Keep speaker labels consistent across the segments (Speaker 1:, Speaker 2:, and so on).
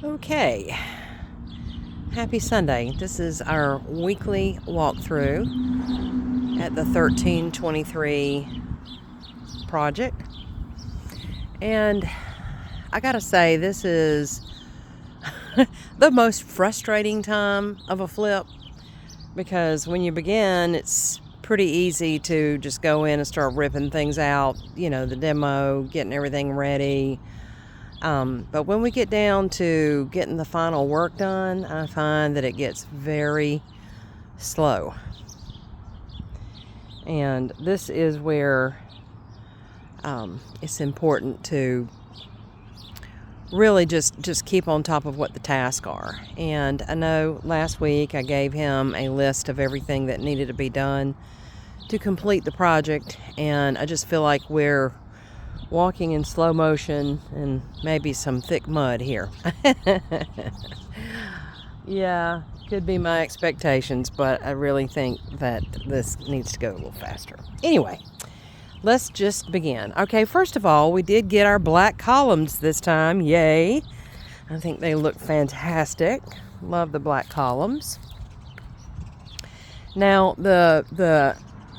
Speaker 1: Okay, happy Sunday. This is our weekly walkthrough at the 1323 project. And I gotta say, this is the most frustrating time of a flip because when you begin, it's pretty easy to just go in and start ripping things out, the demo, getting everything ready. But when we get down to getting the final work done, I find that it gets very slow. And this is where it's important to really just keep on top of what the tasks are. And I know last week I gave him a list of everything that needed to be done to complete the project, and I just feel like we're walking in slow motion and maybe some thick mud here. Yeah, could be my expectations, but I really think that this needs to go a little faster. Anyway, let's just begin. Okay, first of all, we did get our black columns this time. Yay. I think they look fantastic. Love the black columns. Now, the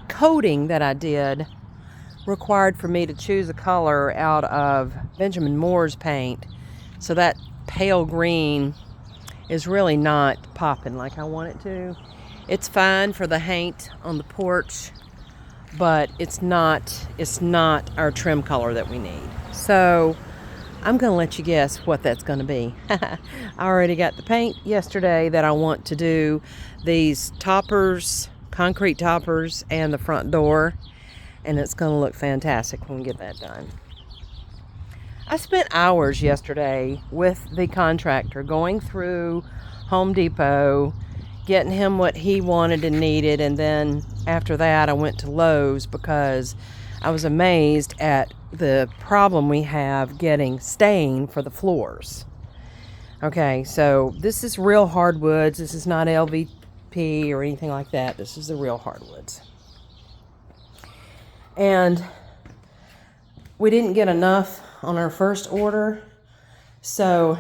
Speaker 1: coating that I did required for me to choose a color out of Benjamin Moore's paint. So that pale green is really not popping like I want it to. It's fine for the paint on the porch, but it's not our trim color that we need. So I'm gonna let you guess what that's gonna be. I already got the paint yesterday that I want to do these toppers, concrete toppers, and the front door. And it's going to look fantastic when we get that done. I spent hours yesterday with the contractor going through Home Depot, getting him what he wanted and needed, and then after that I went to Lowe's because I was amazed at the problem we have getting stain for the floors. Okay, so this is real hardwoods. This is not LVP or anything like that. This is the real hardwoods. And we didn't get enough on our first order, so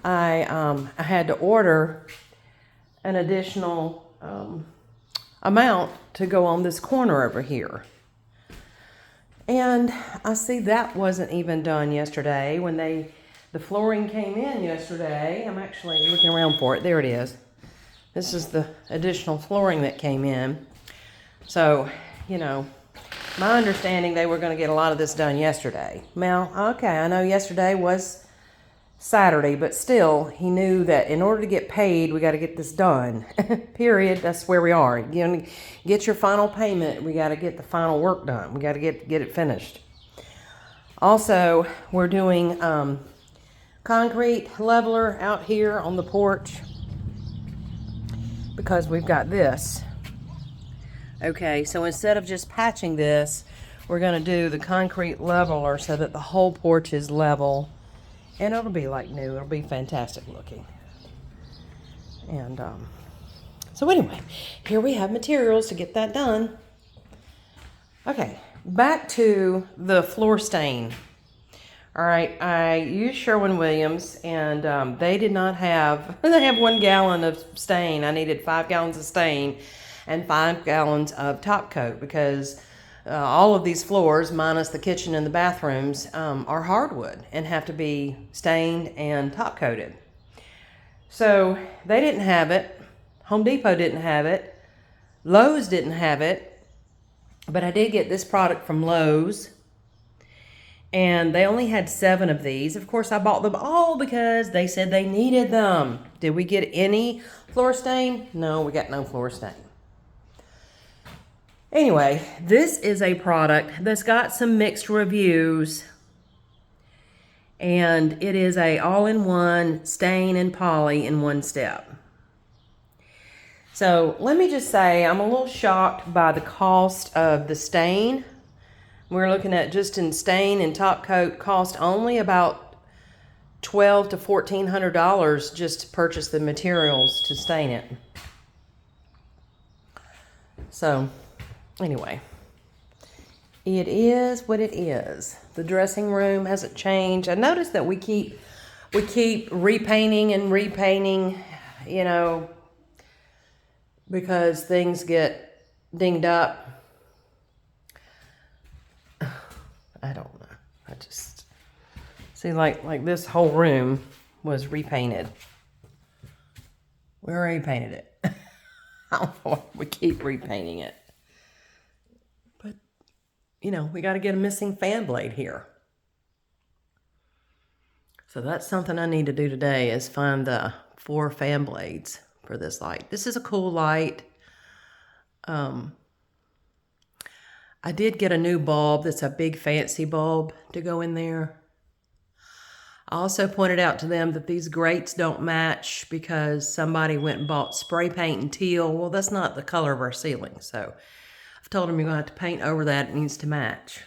Speaker 1: I had to order an additional amount to go on this corner over here. And I see that wasn't even done yesterday when the flooring came in yesterday. I'm actually looking around for it. There it is. This is the additional flooring that came in. So, my understanding, they were going to get a lot of this done yesterday. Now, okay, I know yesterday was Saturday, but still, he knew that in order to get paid, we got to get this done. Period. That's where we are. You get your final payment. We got to get the final work done. We got to get it finished. Also, we're doing concrete leveler out here on the porch because we've got this. Okay, so instead of just patching this, we're going to do the concrete leveler so that the whole porch is level. And it'll be like new. It'll be fantastic looking. And so anyway, here we have materials to get that done. Okay, back to the floor stain. All right, I used Sherwin-Williams, and they did not have, they have 1 gallon of stain. I needed 5 gallons of stain and 5 gallons of top coat because all of these floors, minus the kitchen and the bathrooms, are hardwood and have to be stained and top coated. So they didn't have it. Home Depot didn't have it. Lowe's didn't have it. But I did get this product from Lowe's. And they only had 7 of these. Of course, I bought them all because they said they needed them. Did we get any floor stain? No, we got no floor stain. Anyway, this is a product that's got some mixed reviews, and it is a all-in-one stain and poly in one step. So let me just say I'm a little shocked by the cost of the stain. We're looking at just in stain and top coat cost only about $1,200 to $1,400 just to purchase the materials to stain it. So anyway, it is what it is. The dressing room hasn't changed. I noticed that we keep we keep repainting and repainting, you know, because things get dinged up. I don't know. I just see like this whole room was repainted. We already painted it. I don't know why we keep repainting it. But, you know, we got to get a missing fan blade here. So that's something I need to do today, is find the 4 fan blades for this light. This is a cool light. I did get a new bulb that's a big fancy bulb to go in there. I also pointed out to them that these grates don't match because somebody went and bought spray paint in teal. Well, that's not the color of our ceiling, so I've told them you're going to have to paint over that. It needs to match.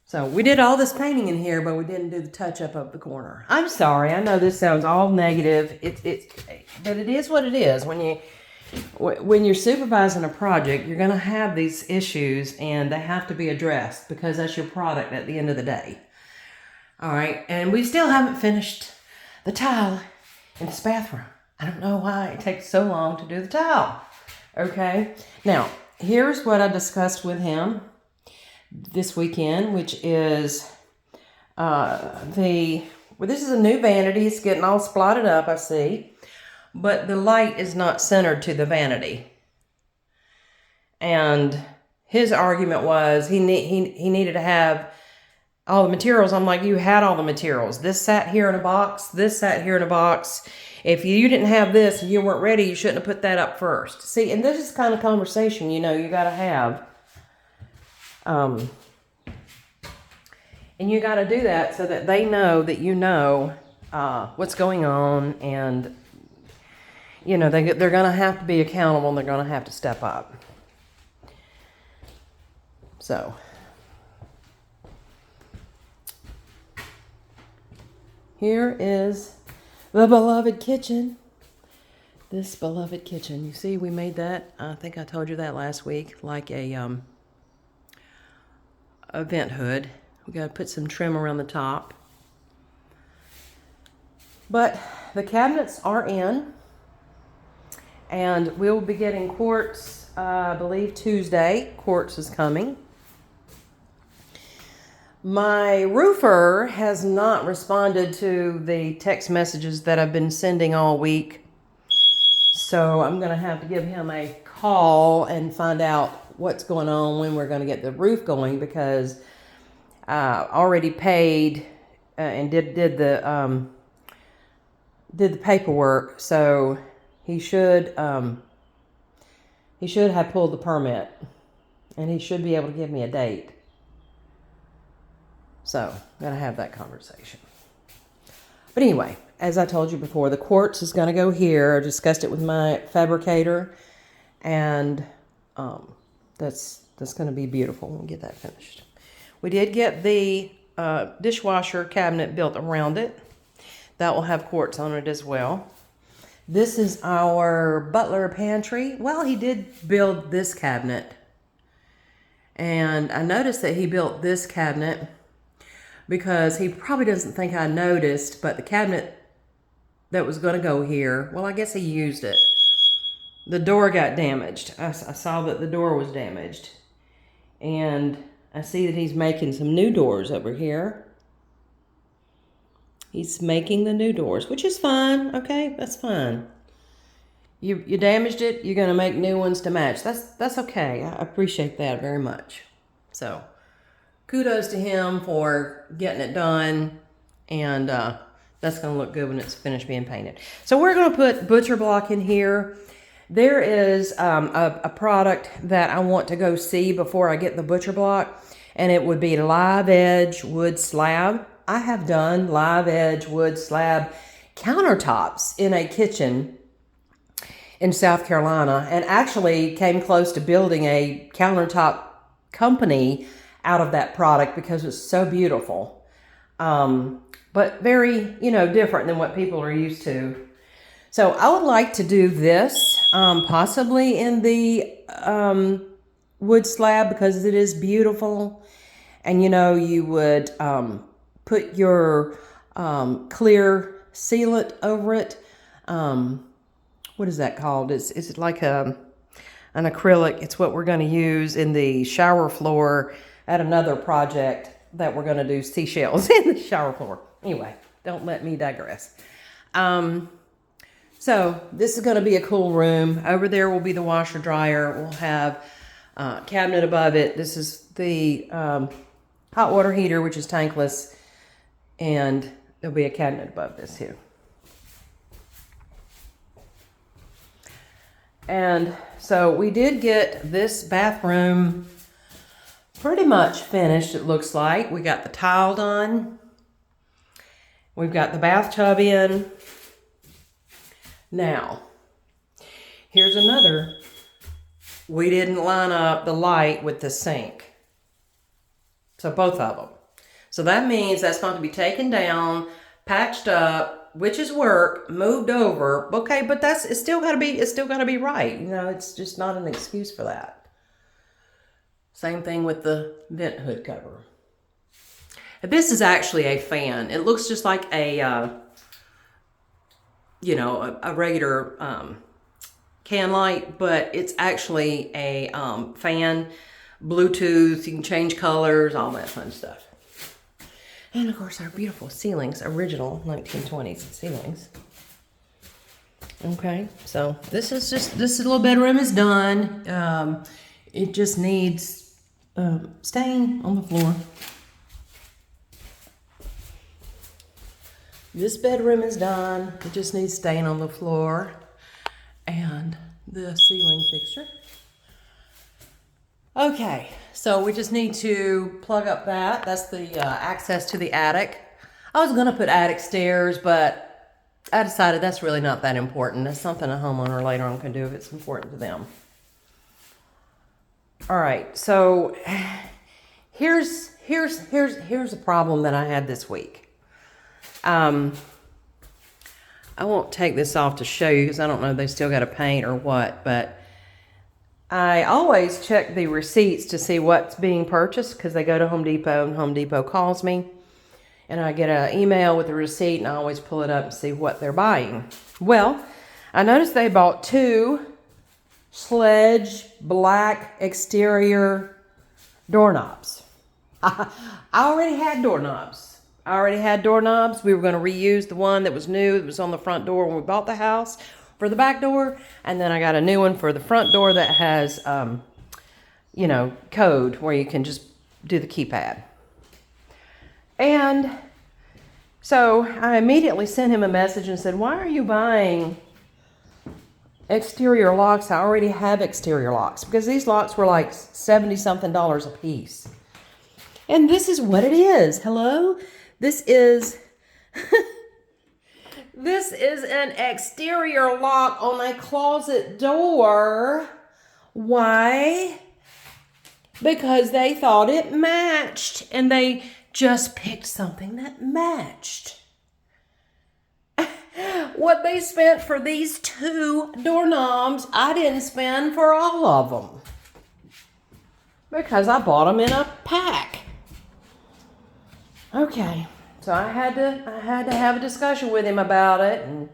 Speaker 1: So we did all this painting in here, but we didn't do the touch-up of the corner. I'm sorry. I know this sounds all negative. But it is what it is. When you're supervising a project, you're going to have these issues, and they have to be addressed because that's your product at the end of the day. All right, and we still haven't finished the tile in this bathroom. I don't know why it takes so long to do the tile. Okay, now here's what I discussed with him this weekend, which is this is a new vanity. It's getting all splotted up, I see, but the light is not centered to the vanity. And his argument was he needed to have all the materials. I'm like, you had all the materials. This sat here in a box. This sat here in a box. If you didn't have this and you weren't ready, you shouldn't have put that up first. See, and this is the kind of conversation, you know, you got to have. And you got to do that so that they know that you know what's going on, and, you know, they're going to have to be accountable, and they're going to have to step up. So here is the beloved kitchen. This beloved kitchen. You see, we made that, I think I told you that last week, like a vent hood. We got to put some trim around the top. But the cabinets are in, and we'll be getting quartz, I believe Tuesday. Quartz is coming. My roofer has not responded to the text messages that I've been sending all week. So I'm going to have to give him a call and find out what's going on, when we're going to get the roof going, because I already paid and did the paperwork. So he should have pulled the permit, and he should be able to give me a date. So I'm going to have that conversation. But anyway, as I told you before, the quartz is going to go here. I discussed it with my fabricator, and that's going to be beautiful when we get that finished. We did get the dishwasher cabinet built around it. That will have quartz on it as well. This is our butler pantry. Well, he did build this cabinet, and I noticed that he built this cabinet because he probably doesn't think I noticed, but the cabinet that was going to go here, well, I guess he used it. The door got damaged. I saw that the door was damaged. And I see that he's making some new doors over here. He's making the new doors, which is fine. Okay, that's fine. You damaged it, you're going to make new ones to match. That's okay. I appreciate that very much. So kudos to him for getting it done, and that's going to look good when it's finished being painted. So we're going to put butcher block in here. There is a product that I want to go see before I get the butcher block, and it would be live edge wood slab. I have done live edge wood slab countertops in a kitchen in South Carolina, and actually came close to building a countertop company out of that product because it's so beautiful, but very, different than what people are used to. So I would like to do this, possibly in the wood slab, because it is beautiful. And you would put your clear sealant over it. What is that called? It's like an acrylic. It's what we're going to use in the shower floor at another project that we're going to do seashells in the shower floor. Anyway, don't let me digress. So this is going to be a cool room. Over there will be the washer dryer. We'll have a cabinet above it. This is the hot water heater, which is tankless. And there'll be a cabinet above this here. And so we did get this bathroom pretty much finished, it looks like. We got the tile done. We've got the bathtub in. Now, here's another. We didn't line up the light with the sink. So both of them. So that means that's going to be taken down, patched up, which is work, moved over. Okay, but it's still got to be right. You know, it's just not an excuse for that. Same thing with the vent hood cover. This is actually a fan. It looks just like a regular can light, but it's actually a fan, Bluetooth. You can change colors, all that fun stuff. And of course, our beautiful ceilings, original 1920s ceilings. Okay, so this little bedroom is done. It just needs stain on the floor. This bedroom is done. It just needs stain on the floor and the ceiling fixture. Okay, so we just need to plug up that. That's the access to the attic. I was going to put attic stairs, but I decided that's really not that important. That's something a homeowner later on can do if it's important to them. All right, so here's a problem that I had this week. I won't take this off to show you because I don't know if they still got to paint or what, but I always check the receipts to see what's being purchased because they go to Home Depot and Home Depot calls me and I get an email with the receipt and I always pull it up and see what they're buying. Well, I noticed they bought 2 Sledge black exterior doorknobs. I already had doorknobs. We were going to reuse the one that was new. It was on the front door when we bought the house for the back door. And then I got a new one for the front door that has, code where you can just do the keypad. And so I immediately sent him a message and said, why are you buying exterior locks? I already have exterior locks because these locks were like $70-something a piece. And this is what it is. Hello? This is an exterior lock on a closet door. Why? Because they thought it matched and they just picked something that matched. What they spent for these 2 doorknobs, I didn't spend for all of them. Because I bought them in a pack. Okay, so I had to have a discussion with him about it, and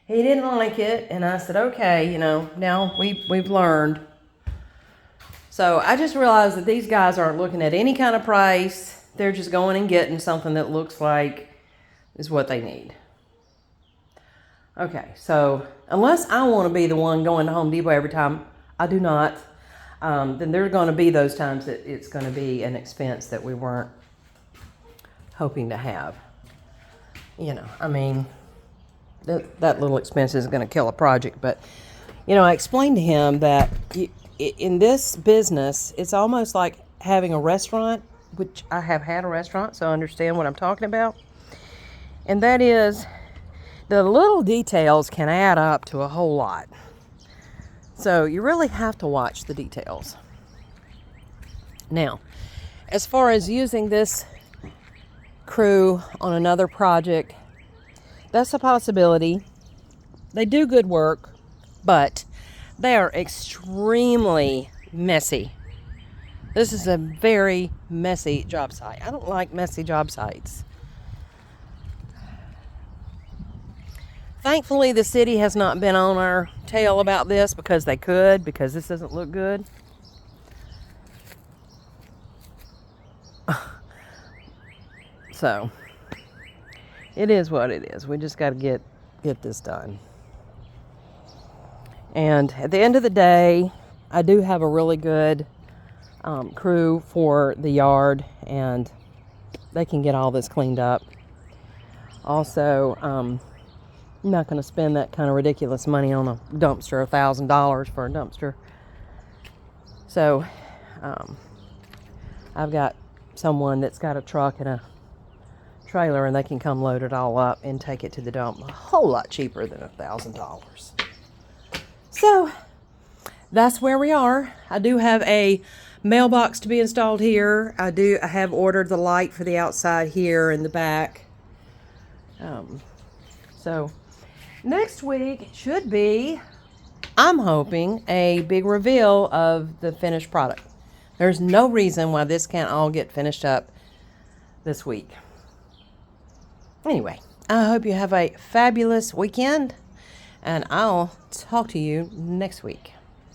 Speaker 1: he didn't like it, and I said, okay, now we've learned. So I just realized that these guys aren't looking at any kind of price. They're just going and getting something that looks like is what they need. Okay, so unless I want to be the one going to Home Depot every time, I do not. Then there's going to be those times that it's going to be an expense that we weren't hoping to have. That little expense is going to kill a project. But, I explained to him that in this business, it's almost like having a restaurant, which I have had a restaurant, so I understand what I'm talking about. And that is, the little details can add up to a whole lot. So you really have to watch the details. Now, as far as using this crew on another project, that's a possibility. They do good work, but they are extremely messy. This is a very messy job site. I don't like messy job sites. Thankfully, the city has not been on our tail about this because they could, because this doesn't look good. So, it is what it is. We just got to get this done. And at the end of the day, I do have a really good crew for the yard, and they can get all this cleaned up. Also, I'm not going to spend that kind of ridiculous money on a dumpster, $1,000 for a dumpster. So, I've got someone that's got a truck and a trailer, and they can come load it all up and take it to the dump a whole lot cheaper than $1,000. So, that's where we are. I do have a mailbox to be installed here. I have ordered the light for the outside here in the back. So next week should be, I'm hoping, a big reveal of the finished product. There's no reason why this can't all get finished up this week. Anyway, I hope you have a fabulous weekend, and I'll talk to you next week.